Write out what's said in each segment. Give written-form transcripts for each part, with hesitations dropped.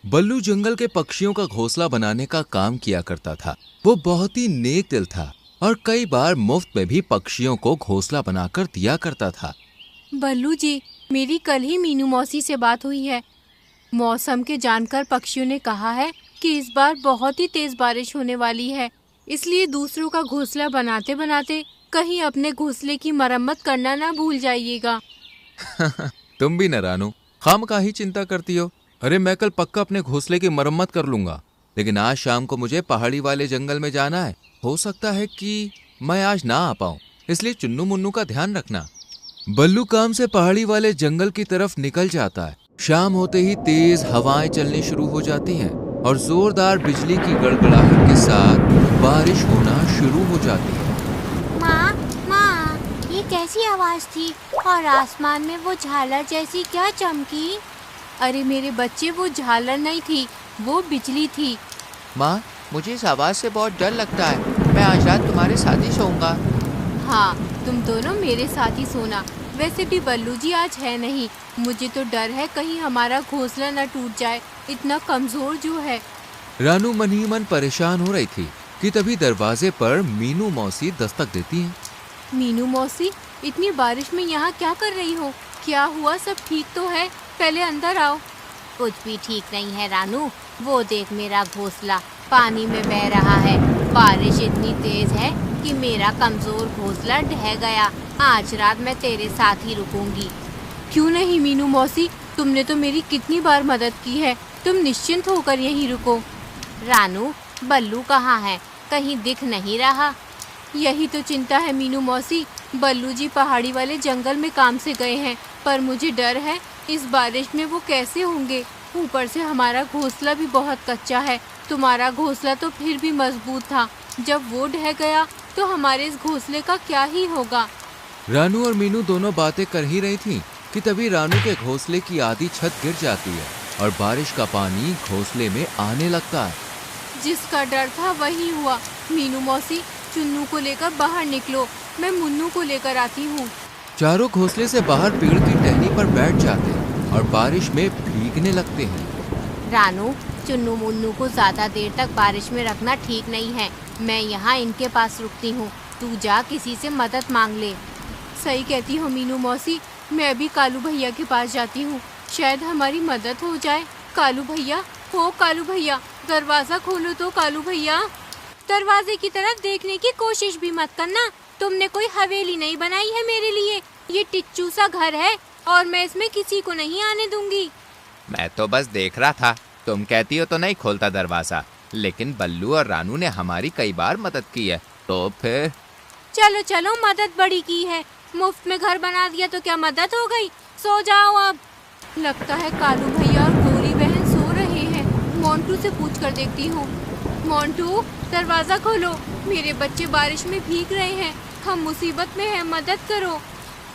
बल्लू जंगल के पक्षियों का घोंसला बनाने का काम किया करता था। वो बहुत ही नेक दिल था और कई बार मुफ्त में भी पक्षियों को घोंसला बनाकर दिया करता था। बल्लू जी, मेरी कल ही मीनू मौसी से बात हुई है। मौसम के जानकर पक्षियों ने कहा है कि इस बार बहुत ही तेज बारिश होने वाली है, इसलिए दूसरों का घोंसला बनाते बनाते कहीं अपने घोंसले की मरम्मत करना ना भूल जाइएगा। तुम भी न रानू, खामखा चिंता करती हो। अरे मैं कल पक्का अपने घोंसले की मरम्मत कर लूंगा, लेकिन आज शाम को मुझे पहाड़ी वाले जंगल में जाना है। हो सकता है कि मैं आज ना आ पाऊं, इसलिए चुन्नू मुन्नू का ध्यान रखना। बल्लू काम से पहाड़ी वाले जंगल की तरफ निकल जाता है। शाम होते ही तेज हवाएं चलनी शुरू हो जाती हैं और जोरदार बिजली की गड़गड़ाहट के साथ बारिश होना शुरू हो जाती है। माँ, माँ, ये कैसी आवाज थी और आसमान में वो झालर जैसी क्या चमकी? अरे मेरे बच्चे, वो झालर नहीं थी, वो बिजली थी। माँ, मुझे इस आवाज से बहुत डर लगता है। मैं आज रात तुम्हारे साथ ही सोऊंगा। हाँ, तुम दोनों मेरे साथ ही सोना। वैसे भी बल्लू जी आज है नहीं। मुझे तो डर है कहीं हमारा घोंसला न टूट जाए, इतना कमजोर जो है। रानू मन ही मन परेशान हो रही थी कि तभी दरवाजे पर मीनू मौसी दस्तक देती हैं। मीनू मौसी, इतनी बारिश में यहाँ क्या कर रही हो? क्या हुआ? सब ठीक तो है? पहले अंदर आओ। कुछ भी ठीक नहीं है रानू। वो देख, मेरा घोंसला पानी में बह रहा है। बारिश इतनी तेज है कि मेरा कमजोर घोंसला ढह गया। आज रात मैं तेरे साथ ही रुकूंगी। क्यों नहीं मीनू मौसी, तुमने तो मेरी कितनी बार मदद की है। तुम निश्चिंत होकर यहीं रुको। रानू, बल्लू कहाँ है? कहीं दिख नहीं रहा। यही तो चिंता है मीनू मौसी। बल्लू जी पहाड़ी वाले जंगल में काम से गए हैं, पर मुझे डर है इस बारिश में वो कैसे होंगे। ऊपर से हमारा घोंसला भी बहुत कच्चा है। तुम्हारा घोंसला तो फिर भी मजबूत था, जब वो ढह गया तो हमारे इस घोंसले का क्या ही होगा। रानू और मीनू दोनों बातें कर ही रही थीं कि तभी रानू के घोंसले की आधी छत गिर जाती है और बारिश का पानी घोंसले में आने लगता है। जिसका डर था वही हुआ। मीनू मौसी, चुन्नू को लेकर बाहर निकलो, मैं मुन्नू को लेकर आती हूँ। चारों घोंसले से बाहर पेड़ की टहनी पर बैठ जाते हैं और बारिश में भीगने लगते हैं। रानू, चुन्नू मुन्नू को ज्यादा देर तक बारिश में रखना ठीक नहीं है। मैं यहाँ इनके पास रुकती हूँ, तू जा किसी से मदद मांग ले। सही कहती हो मीनू मौसी, मैं अभी कालू भैया के पास जाती हूँ, शायद हमारी मदद हो जाए। कालू भैया, हो कालू भैया, दरवाजा खोलो तो कालू भैया। दरवाजे की तरफ देखने की कोशिश भी मत करना। तुमने कोई हवेली नहीं बनाई है मेरे लिए। ये टिच्चू सा घर है और मैं इसमें किसी को नहीं आने दूंगी। मैं तो बस देख रहा था, तुम कहती हो तो नहीं खोलता दरवाजा, लेकिन बल्लू और रानू ने हमारी कई बार मदद की है, तो फिर। चलो चलो, मदद बड़ी की है। मुफ्त में घर बना दिया तो क्या मदद हो गई? सो जाओ अब। लगता है कालू भैया और गौरी बहन सो रहे हैं। मोंटू से पूछ कर देखती हूँ। मोंटू, दरवाजा खोलो, मेरे बच्चे बारिश में भीग रहे हैं, हम मुसीबत में हैं, मदद करो।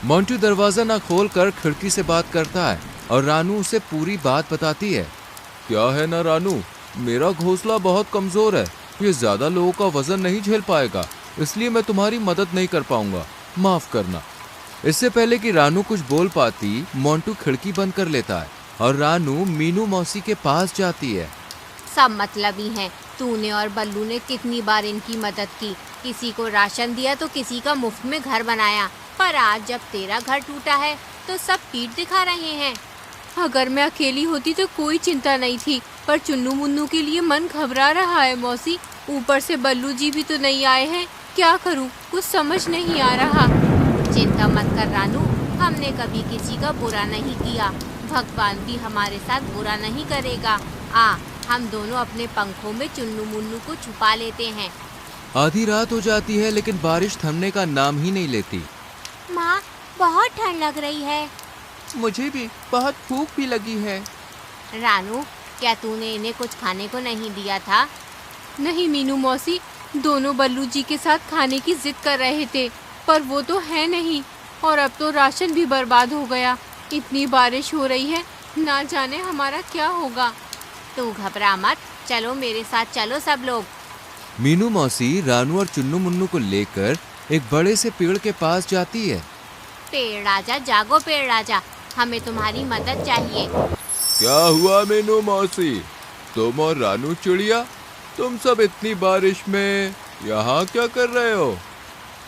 मोंटू दरवाजा न खोलकर खिड़की से बात करता है और रानू उसे पूरी बात बताती है। क्या है ना रानू, मेरा घोंसला बहुत कमजोर है, ये ज्यादा लोगों का वजन नहीं झेल पाएगा, इसलिए मैं तुम्हारी मदद नहीं कर पाऊंगा, माफ करना। इससे पहले कि रानू कुछ बोल पाती, मोंटू खिड़की बंद कर लेता है और रानू मीनू मौसी के पास जाती है। सब मतलबी हैं। तूने और बल्लू ने कितनी बार इनकी मदद की। किसी को राशन दिया तो किसी का मुफ्त में घर बनाया, पर आज जब तेरा घर टूटा है तो सब पीठ दिखा रहे हैं। अगर मैं अकेली होती तो कोई चिंता नहीं थी, पर चुन्नू मुन्नू के लिए मन घबरा रहा है मौसी। ऊपर से बल्लू जी भी तो नहीं आए हैं, क्या करूं, कुछ समझ नहीं आ रहा। चिंता मत कर रानू, हमने कभी किसी का बुरा नहीं किया। भगवान भी हमारे साथ बुरा नहीं करेगा। आ, हम दोनों अपने पंखों में चुन्नू मुन्नू को छुपा लेते हैं। आधी रात हो जाती है लेकिन बारिश थमने का नाम ही नहीं लेती। माँ, बहुत ठंड लग रही है। मुझे भी बहुत भूख भी लगी है। रानू, क्या तूने इन्हें कुछ खाने को नहीं दिया था? नहीं मीनू मौसी, दोनों बल्लू जी के साथ खाने की जिद कर रहे थे, पर वो तो है नहीं, और अब तो राशन भी बर्बाद हो गया। इतनी बारिश हो रही है, ना जाने हमारा क्या होगा। तू घबरा मत, चलो मेरे साथ चलो सब लोग। मीनू मौसी रानू और चुन्नू मुन्नू को लेकर एक बड़े से पेड़ के पास जाती है। पेड़ राजा, जागो पेड़ राजा, हमें तुम्हारी मदद चाहिए। क्या हुआ मीनू मौसी, तुम और रानू चिड़िया, तुम सब इतनी बारिश में यहाँ क्या कर रहे हो?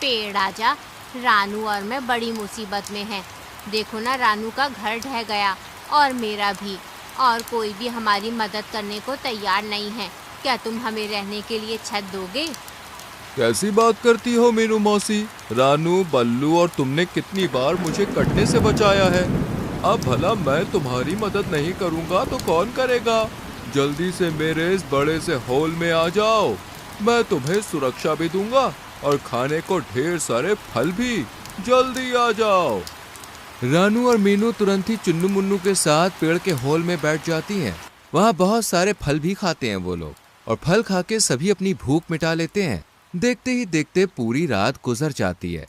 पेड़ आजा, रानू और मैं बड़ी मुसीबत में हैं। देखो ना, रानू का घर ढह गया और मेरा भी, और कोई भी हमारी मदद करने को तैयार नहीं है। क्या तुम हमें रहने के लिए छत दोगे? कैसी बात करती हो मीनू मौसी? रानू, बल्लू और तुमने कितनी बार मुझे कटने से बचाया है। अब भला मैं तुम्हारी मदद नहीं करूँगा तो कौन करेगा? जल्दी से मेरे इस बड़े से होल में आ जाओ, मैं तुम्हें सुरक्षा भी दूंगा और खाने को ढेर सारे फल भी। जल्दी आ जाओ। रानू और मीनू तुरंत ही चुन्नू मुन्नू के साथ पेड़ के होल में बैठ जाती हैं। वहाँ बहुत सारे फल भी खाते हैं वो लोग, और फल खा के सभी अपनी भूख मिटा लेते हैं। देखते ही देखते पूरी रात गुजर जाती है।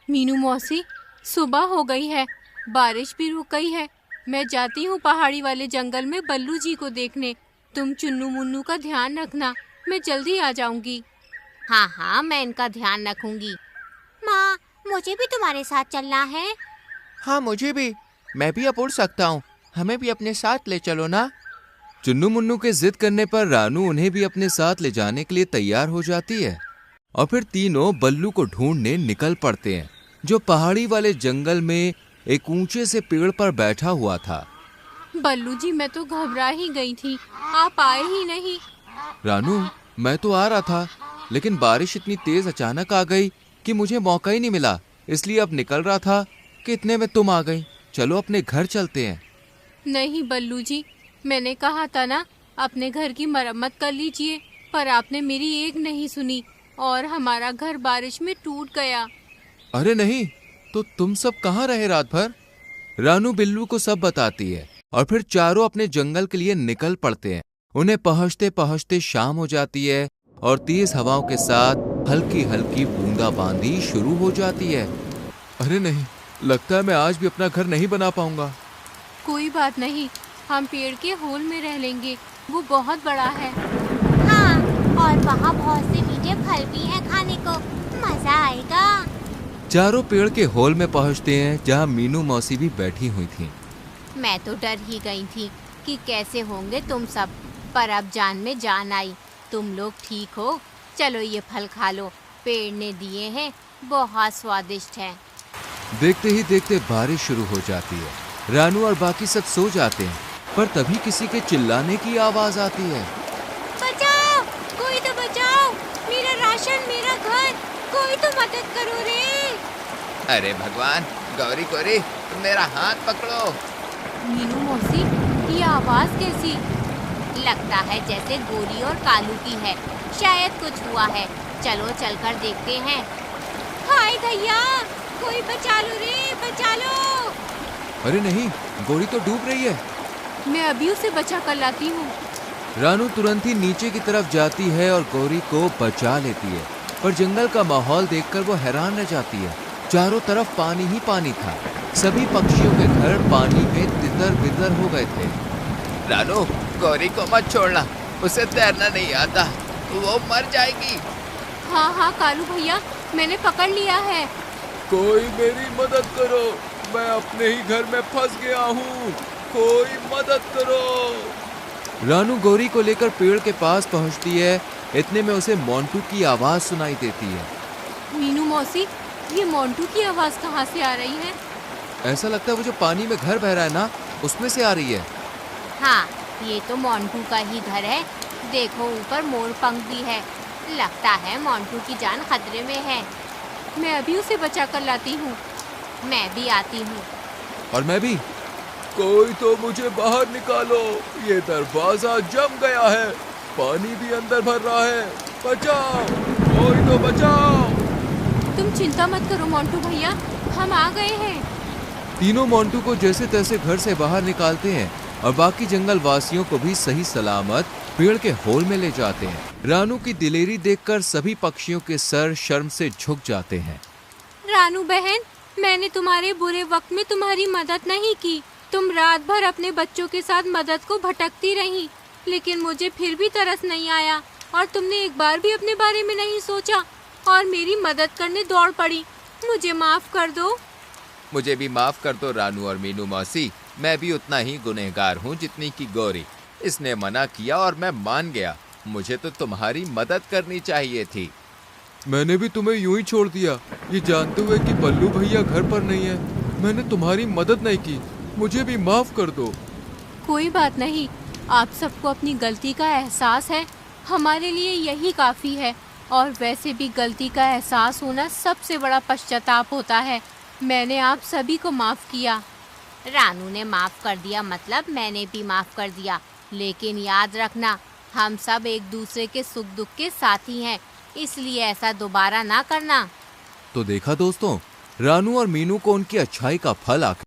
मीनू मौसी, सुबह हो गई है, बारिश भी रुक गई है। मैं जाती हूँ पहाड़ी वाले जंगल में बल्लू जी को देखने। तुम चुन्नू मुन्नू का ध्यान रखना, मैं जल्दी आ जाऊंगी। हाँ हाँ, मैं इनका ध्यान रखूंगी। माँ, मुझे भी तुम्हारे साथ चलना है। हाँ मुझे भी, मैं भी अब उड़ सकता हूँ, हमें भी अपने साथ ले चलो ना। चुन्नू मुन्नू के जिद करने पर रानू उन्हें भी अपने साथ ले जाने के लिए तैयार हो जाती है, और फिर तीनों बल्लू को ढूंढने निकल पड़ते हैं, जो पहाड़ी वाले जंगल में एक ऊंचे से पेड़ पर बैठा हुआ था। बल्लू जी, मैं तो घबरा ही गई थी, आप आए ही नहीं। रानू, मैं तो आ रहा था, लेकिन बारिश इतनी तेज अचानक आ गई कि मुझे मौका ही नहीं मिला, इसलिए अब निकल रहा था कि इतने में तुम आ गई। चलो अपने घर चलते हैं। नहीं बल्लू जी, मैंने कहा था ना अपने घर की मरम्मत कर लीजिए, पर आपने मेरी एक नहीं सुनी और हमारा घर बारिश में टूट गया। अरे नहीं, तो तुम सब कहाँ रहे रात भर? रानू बिल्लू को सब बताती है, और फिर चारों अपने जंगल के लिए निकल पड़ते हैं। उन्हें पहुंचते पहुंचते शाम हो जाती है, और तेज हवाओं के साथ हल्की हल्की बूंदाबांदी शुरू हो जाती है। अरे नहीं, लगता है मैं आज भी अपना घर नहीं बना पाऊंगा। कोई बात नहीं, हम पेड़ के होल में रह लेंगे, वो बहुत बड़ा है। हाँ, और वहाँ बहुत से मीठे फल भी हैं खाने को, मजा आएगा। चारों पेड़ के होल में पहुंचते हैं, जहां मीनू मौसी भी बैठी हुई थी। मैं तो डर ही गई थी कि कैसे होंगे तुम सब, पर अब जान में जान आई। तुम लोग ठीक हो? चलो ये फल खा लो, पेड़ ने दिए हैं, बहुत स्वादिष्ट है। देखते ही देखते बारिश शुरू हो जाती है। रानू और बाकी सब सो जाते हैं, पर तभी किसी के चिल्लाने की आवाज आती है। बचाओ, कोई तो बचाओ, मेरा राशन, मेरा घर, कोई तो मदद करो रे। अरे भगवान, गौरी गौरी, तुम मेरा हाथ पकड़ो। मीनू मौसी, ये आवाज कैसी? लगता है जैसे गोरी और कालू की है, शायद कुछ हुआ है। चलो चलकर देखते हैं। हाय भैया, कोई बचा लो रे, बचा लो। अरे नहीं, गोरी तो डूब रही है। मैं अभी उसे बचा कर लाती हूँ। रानू तुरंत ही नीचे की तरफ जाती है और गौरी को बचा लेती है, पर जंगल का माहौल देखकर वो हैरान रह जाती है। चारों तरफ पानी ही पानी था। सभी पक्षियों के घर पानी में तितर बितर हो गए थे। रानू, गौरी को मत छोड़ना, उसे तैरना नहीं आता, वो मर जाएगी। हाँ हाँ कालू भैया, मैंने पकड़ लिया है। कोई मेरी मदद करो, मैं अपने ही घर में फंस गया हूँ, कोई मदद करो। रानू गौरी को लेकर पेड़ के पास पहुँचती है। इतने में उसे मोंटू की आवाज सुनाई देती है। मीनू मौसी, ये मोंटू की आवाज कहाँ से आ रही है? ऐसा लगता है वो जो पानी में घर बह रहा है ना, उसमें से आ रही है। हाँ, ये तो मोंटू का ही घर है। देखो ऊपर मोर पंख भी है, लगता है मोंटू की जान खतरे में है। मैं अभी उसे बचा कर लाती हूँ। मैं भी आती हूँ। और मैं भी। कोई तो मुझे बाहर निकालो, ये दरवाजा जम गया है, पानी भी अंदर भर रहा है, बचाओ, कोई तो बचाओ। तुम चिंता मत करो मोंटू भैया, हम आ गए हैं। तीनों मोंटू को जैसे तैसे घर से बाहर निकालते हैं और बाकी जंगल वासियों को भी सही सलामत पेड़ के होल में ले जाते हैं। रानू की दिलेरी देखकर सभी पक्षियों के सर शर्म से झुक जाते हैं। रानू बहन, मैंने तुम्हारे बुरे वक्त में तुम्हारी मदद नहीं की। तुम रात भर अपने बच्चों के साथ मदद को भटकती रही, लेकिन मुझे फिर भी तरस नहीं आया और तुमने एक बार भी अपने बारे में नहीं सोचा और मेरी मदद करने दौड़ पड़ी। मुझे माफ कर दो। मुझे भी माफ कर दो रानू और मीनू मौसी, मैं भी उतना ही गुनहगार हूँ जितनी की गौरी। इसने मना किया और मैं मान गया। मुझे तो तुम्हारी मदद करनी चाहिए थी। मैंने भी तुम्हें यूं ही छोड़ दिया, ये जानते हुए कि बल्लू भैया घर पर नहीं है। मैंने तुम्हारी मदद नहीं की, मुझे भी माफ कर दो। कोई बात नहीं, आप सबको अपनी गलती का एहसास है, हमारे लिए यही काफ़ी है। और वैसे भी गलती का एहसास होना सबसे बड़ा पश्चाताप होता है। मैंने आप सभी को माफ़ किया। रानू ने माफ कर दिया मतलब मैंने भी माफ कर दिया। लेकिन याद रखना, हम सब एक दूसरे के सुख दुख के साथी हैं, इसलिए ऐसा दोबारा ना करना। तो देखा दोस्तों, रानू और मीनू को उनकी अच्छाई का फल आखिर